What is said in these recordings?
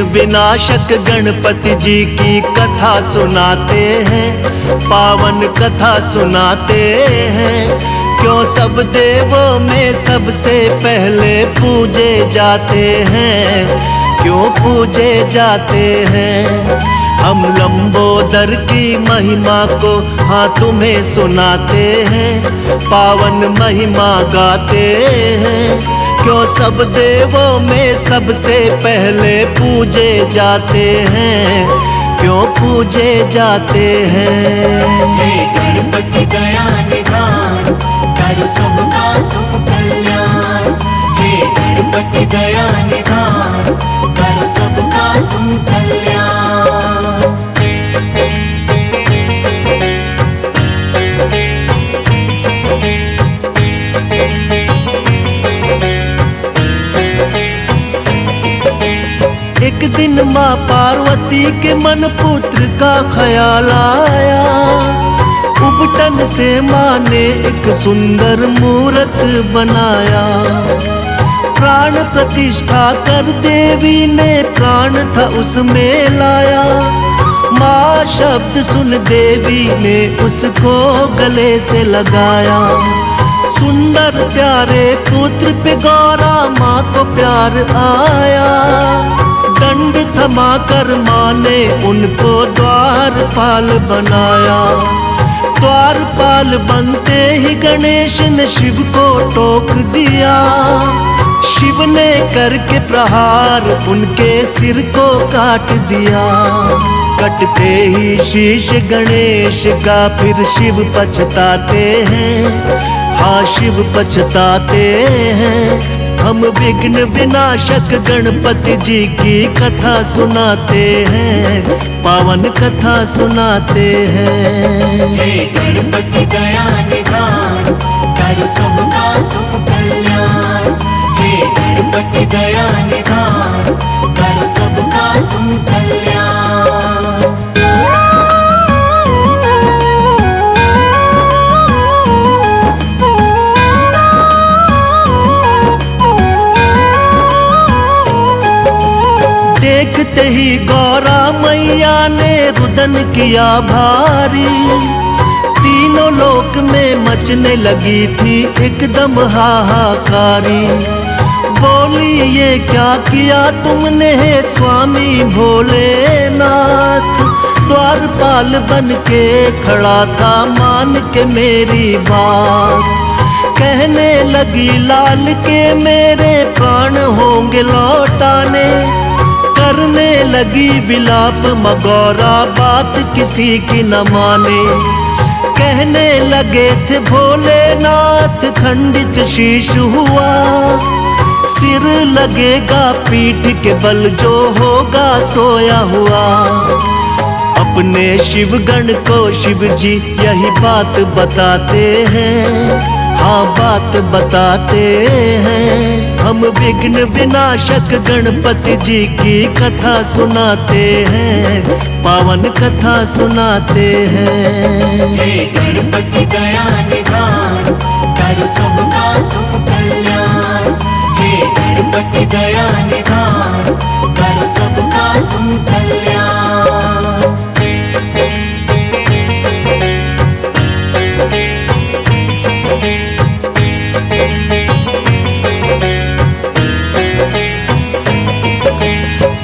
विनाशक गणपति जी की कथा सुनाते हैं, पावन कथा सुनाते हैं। क्यों सब देवों में सबसे पहले पूजे जाते हैं, क्यों पूजे जाते हैं। हम लंबोदर की महिमा को हाँ तुम्हें सुनाते हैं, पावन महिमा गाते हैं। क्यों सब देवों में सबसे पहले पूजे जाते हैं, क्यों पूजे जाते हैं। हे गणपति दया निधान, कर सबका तुम कल्याण। हे गणपति दया निधान, कर सबका तुम कल्याण। एक दिन माँ पार्वती के मन पुत्र का ख्याल आया। उबटन से माँ ने एक सुंदर मूरत बनाया। प्राण प्रतिष्ठा कर देवी ने प्राण था उसमें लाया। माँ शब्द सुन देवी ने उसको गले से लगाया। सुंदर प्यारे पुत्र पे गौरा माँ को प्यार आया। दंड थमा कर माँ ने उनको द्वारपाल बनाया। द्वारपाल बनते ही गणेश ने शिव को टोक दिया। शिव ने करके प्रहार उनके सिर को काट दिया। कटते ही शीश गणेश का फिर शिव पछताते हैं, हाँ शिव पछताते हैं। हम विघ्न विनाशक गणपति जी की कथा सुनाते हैं, पावन कथा सुनाते हैं। हे गणपति दया निधान, कर सबका तुम कल्याण। हे गणपति दया निधान, कर सबका तुम कल्याण। देखते ही गौरा मैया ने रुदन किया भारी। तीनों लोक में मचने लगी थी एकदम हाहाकारी। बोली ये क्या किया तुमने स्वामी भोलेनाथ। द्वारपाल बन के खड़ा था मान के मेरी बात। कहने लगी लाल के मेरे प्राण होंगे लौटाने। करने लगी विलाप मगौरा बात किसी की न माने। कहने लगे थे भोलेनाथ खंडित शीश हुआ। सिर लगेगा पीठ के बल जो होगा सोया हुआ। अपने शिवगण को शिव जी यही बात बताते हैं, हाँ बात बताते हैं। हम विघ्न विनाशक गणपति जी की कथा सुनाते हैं, पावन कथा सुनाते हैं। हे गणपति दया निधान, कर सबका तुम कल्याण। हे गणपति दया निधान, कर सबका तुम कल्याण।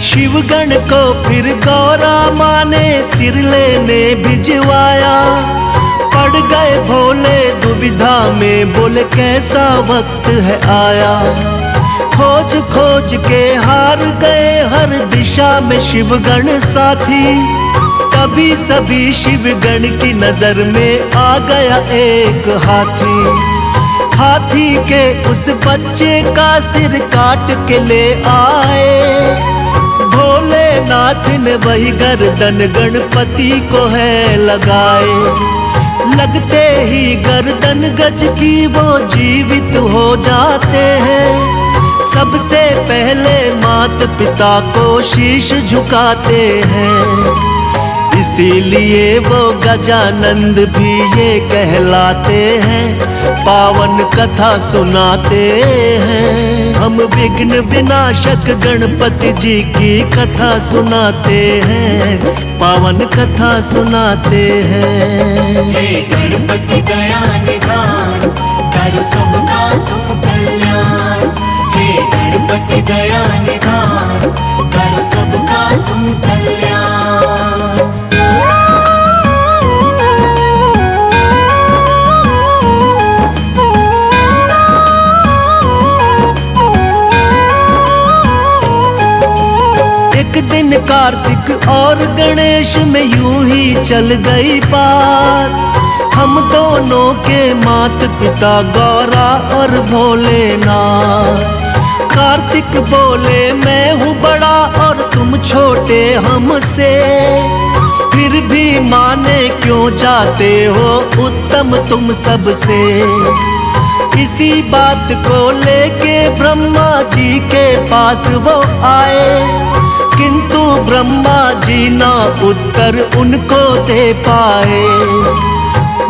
शिवगण को फिर गौरा माँ ने सिर लेने भिजवाया। पड़ गए भोले दुविधा में, बोले कैसा वक्त है आया। खोज खोज के हार गए हर दिशा में शिवगण साथी। तभी सभी शिवगण की नजर में आ गया एक हाथी। हाथी के उस बच्चे का सिर काट के ले आए। भोलेनाथ ने वही गर्दन गणपति को है लगाए। लगते ही गर्दन गज की वो जीवित हो जाते हैं। सबसे पहले माता पिता को शीश झुकाते हैं। इसीलिए वो गजानंद भी ये कहलाते हैं, पावन कथा सुनाते हैं। हम विघ्न विनाशक गणपति जी की कथा सुनाते हैं, पावन कथा सुनाते हैं। हे गणपति दया निधान, कर सबका तुम कल्याण। हे गणपति दया निधान, कर सबका तुम कल्याण। एक दिन कार्तिक और गणेश में यूं ही चल गई बात। हम दोनों के माता पिता गौरा और भोलेनाथ। कार्तिक बोले मैं हूँ बड़ा और तुम छोटे हमसे, फिर भी माने क्यों जाते हो उत्तम तुम सबसे। इसी बात को लेके ब्रह्मा जी के पास वो आए, किंतु ब्रह्मा जी ना उत्तर उनको दे पाए।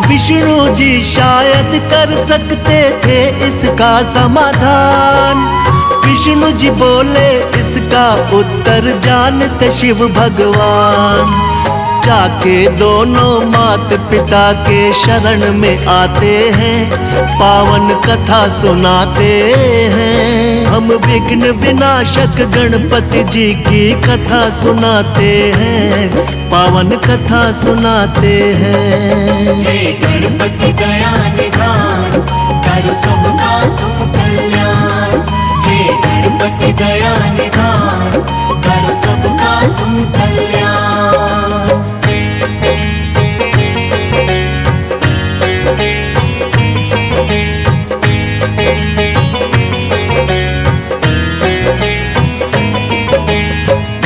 विष्णु जी शायद कर सकते थे इसका समाधान। विष्णु जी बोले इसका उत्तर जानते शिव भगवान। जाके दोनों माता पिता के शरण में आते हैं, पावन कथा सुनाते हैं। हम विघ्न विनाशक गणपति जी की कथा सुनाते हैं, पावन कथा सुनाते हैं। हे गणपति दया निधान, कर सबका तुम कल्याण। हे गणपति दया निधान, कर सबका तुम कल्याण।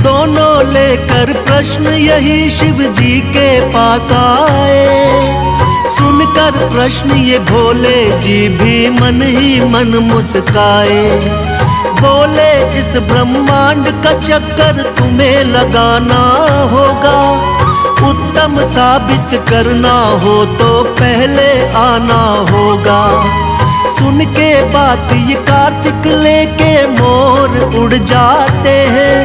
दोनों लेकर प्रश्न यही शिव जी के पास आए। सुनकर प्रश्न ये भोले जी भी मन ही मन मुस्काए। बोले इस ब्रह्मांड का चक्कर तुम्हें लगाना होगा, उत्तम साबित करना हो तो पहले आना होगा। सुन के बात ये कार्तिक लेके मोर उड़ जाते हैं,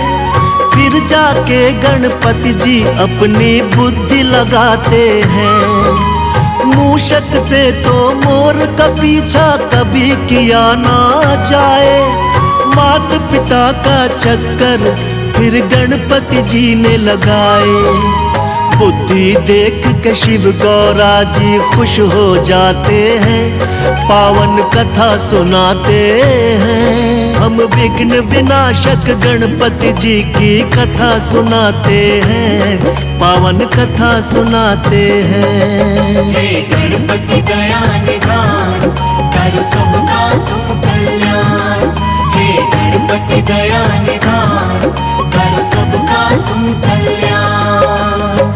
फिर जाके गणपति जी अपनी बुद्धि लगाते हैं। मूषक से तो मोर का पीछा कभी किया ना जाए, माता पिता का चक्कर फिर गणपति जी ने लगाए। बुद्धि देख के शिव गौरा जी खुश हो जाते हैं, पावन कथा सुनाते हैं। हम विघ्न विनाशक गणपति जी की कथा सुनाते हैं, पावन कथा सुनाते हैं। हे गणपति दया निधान, कर सबका तुम कल्याण। हे गणपति दया निधान, कर सबका तुम कल्याण।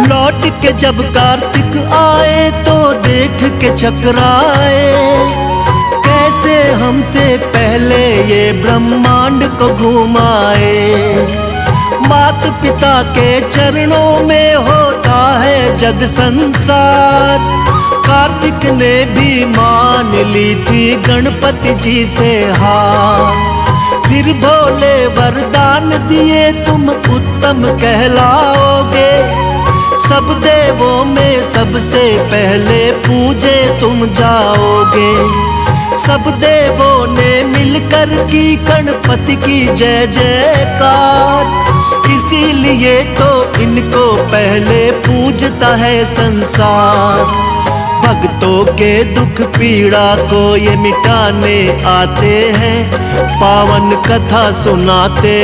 लौट के जब कार्तिक आए तो देख के चकराए, कैसे हमसे पहले ये ब्रह्मांड को घुमाए। माता पिता के चरणों में होता है जग संसार। कार्तिक ने भी मान ली थी गणपति जी से हार। फिर भोले वरदान दिए तुम उत्तम कहलाओगे, सब देवों में सबसे पहले पूजे तुम जाओगे। सब देवों ने मिलकर की गणपति की जय जयकार, इसीलिए तो इनको पहले पूजता है संसार। भक्तों के दुख पीड़ा को ये मिटाने आते हैं, पावन कथा सुनाते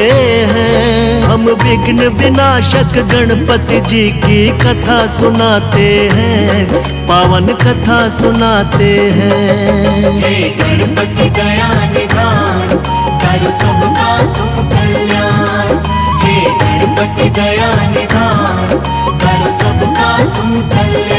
हैं। हम विघ्न विनाशक गणपति जी की कथा सुनाते हैं, पावन कथा सुनाते हैं। हे गणपति दया निधान, कर सबका तुम कल्याण। हे गणपति दया निधान, कर सबका तुम कल्याण।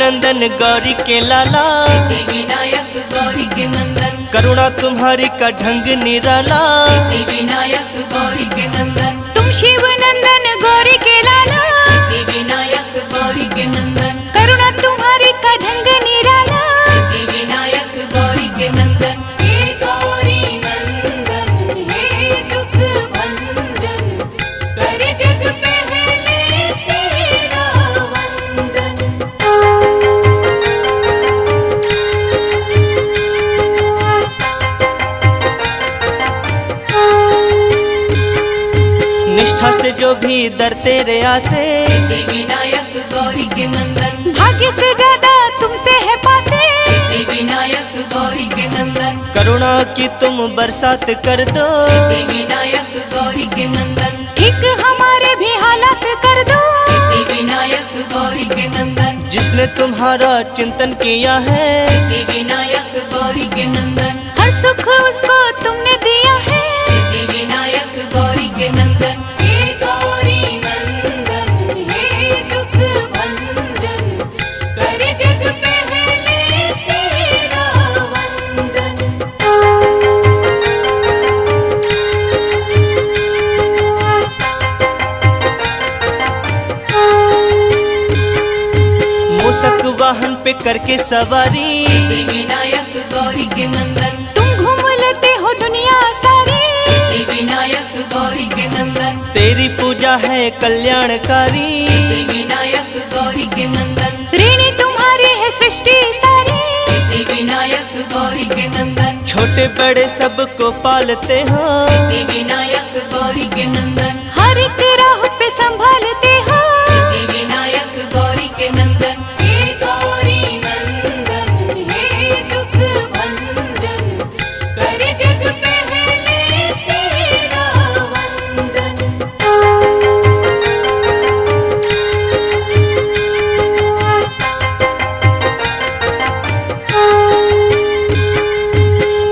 नंदन गौरी के लाला, सिद्धि विनायक गौरी के नंदन, करुणा तुम्हारी का ढंग निराला। सिद्धि विनायक गौरी के नंदन, तुम शिव नंदन गौरी के लाला, सिद्धि विनायक गौरी के नंदन, करुणा तुम्हारी का ढंग निराला। सिद्धि विनायक गौरी के नंदन, हे गौरी नंदन हे दुख भंजन, करे जग पहले तेरा वंदन। निष्ठा से जो भी दर तेरे आते, सिद्धि विनायक गौरी के नंदन, भाग्य से ज्यादा तुमसे है पाते, सिद्धि विनायक गौरी के नंदन, करुणा की तुम बरसात कर दो। सिद्धि विनायक गौरी के नंदन, ठीक हमारे भी हालात कर दो। सिद्धि विनायक गौरी के नंदन, जिसने तुम्हारा चिंतन किया है, सिद्धि विनायक गौरी के नंदन, हर सुख उसको तुमने दिया है। सिद्धि विनायक गौरी के नंदन, हे गौरी नंदन हे दुख भंजन, करे जग पहले तेरा वंदन। मूसक वाहन पे करके सवारी, सिद्धि विनायक गौरी के नंदन, तुम घूम लेते हो दुनिया सारी, सिद्धि विनायक गौरी के नंदन, तेरी पूजा है कल्याणकारी। सिद्धि विनायक गौरी के नंदन, ऋणी तुम्हारी है सृष्टि सारी, सिद्धि विनायक गौरी के नंदन, छोटे बड़े सबको पालते हो, सिद्धि विनायक गौरी के नंदन, हर एक राह पे संभालते हो। सिद्धि विनायक गौरी के नंदन, हे गौरी नंदन हे दुख भंजन, करे जग पहले तेरा वंदन।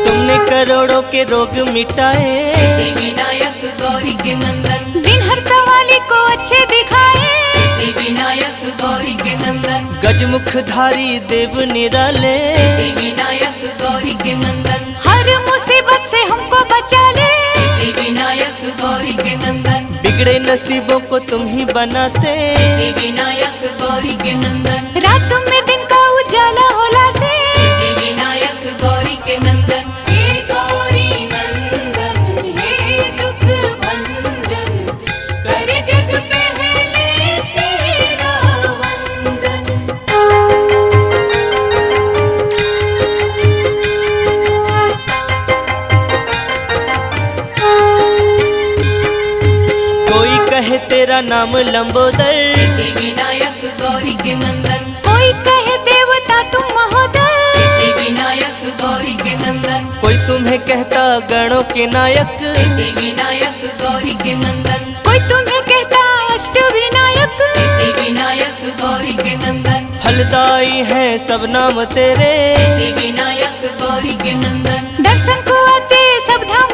तुमने करोड़ों के रोग मिटाए, सिद्धि विनायक गौरी के नंदन, दिन हर सवाली को अच्छे दिखाए, सिद्धि विनायक गौरी के नंदन, गजमुखधारी देव निराले। सिद्धि विनायक गौरी के नंदन, हर मुसीबत से हमको बचा ले। सिद्धि विनायक गौरी के नंदन, बिगड़े नसीबों को तुम ही बनाते, सिद्धि विनायक गौरी के नंदन, रात में दिन का उजाला हो लाते। सिद्धि विनायक गौरी के नंदन, हे गौरी नंदन हे दुख भंजन, करे जग पहले तेरा वंदन। कोई कहे तेरा नाम लंबोदर, सिद्धि विनायक गौरी के नंदन, कोई कहे देवता तुम महोदय, सिद्धि विनायक गौरी के नंदन, कोई तुम्हें कहता गणों के नायक। सिद्धि विनायक गौरी के नंदन, कोई तुम्हें कहता अष्ट विनायक। सिद्धि विनायक गौरी के नंदन, फलदाई है सब नाम तेरे, सिद्धि विनायक गौरी के नंदन, दर्शन को आते सब धाम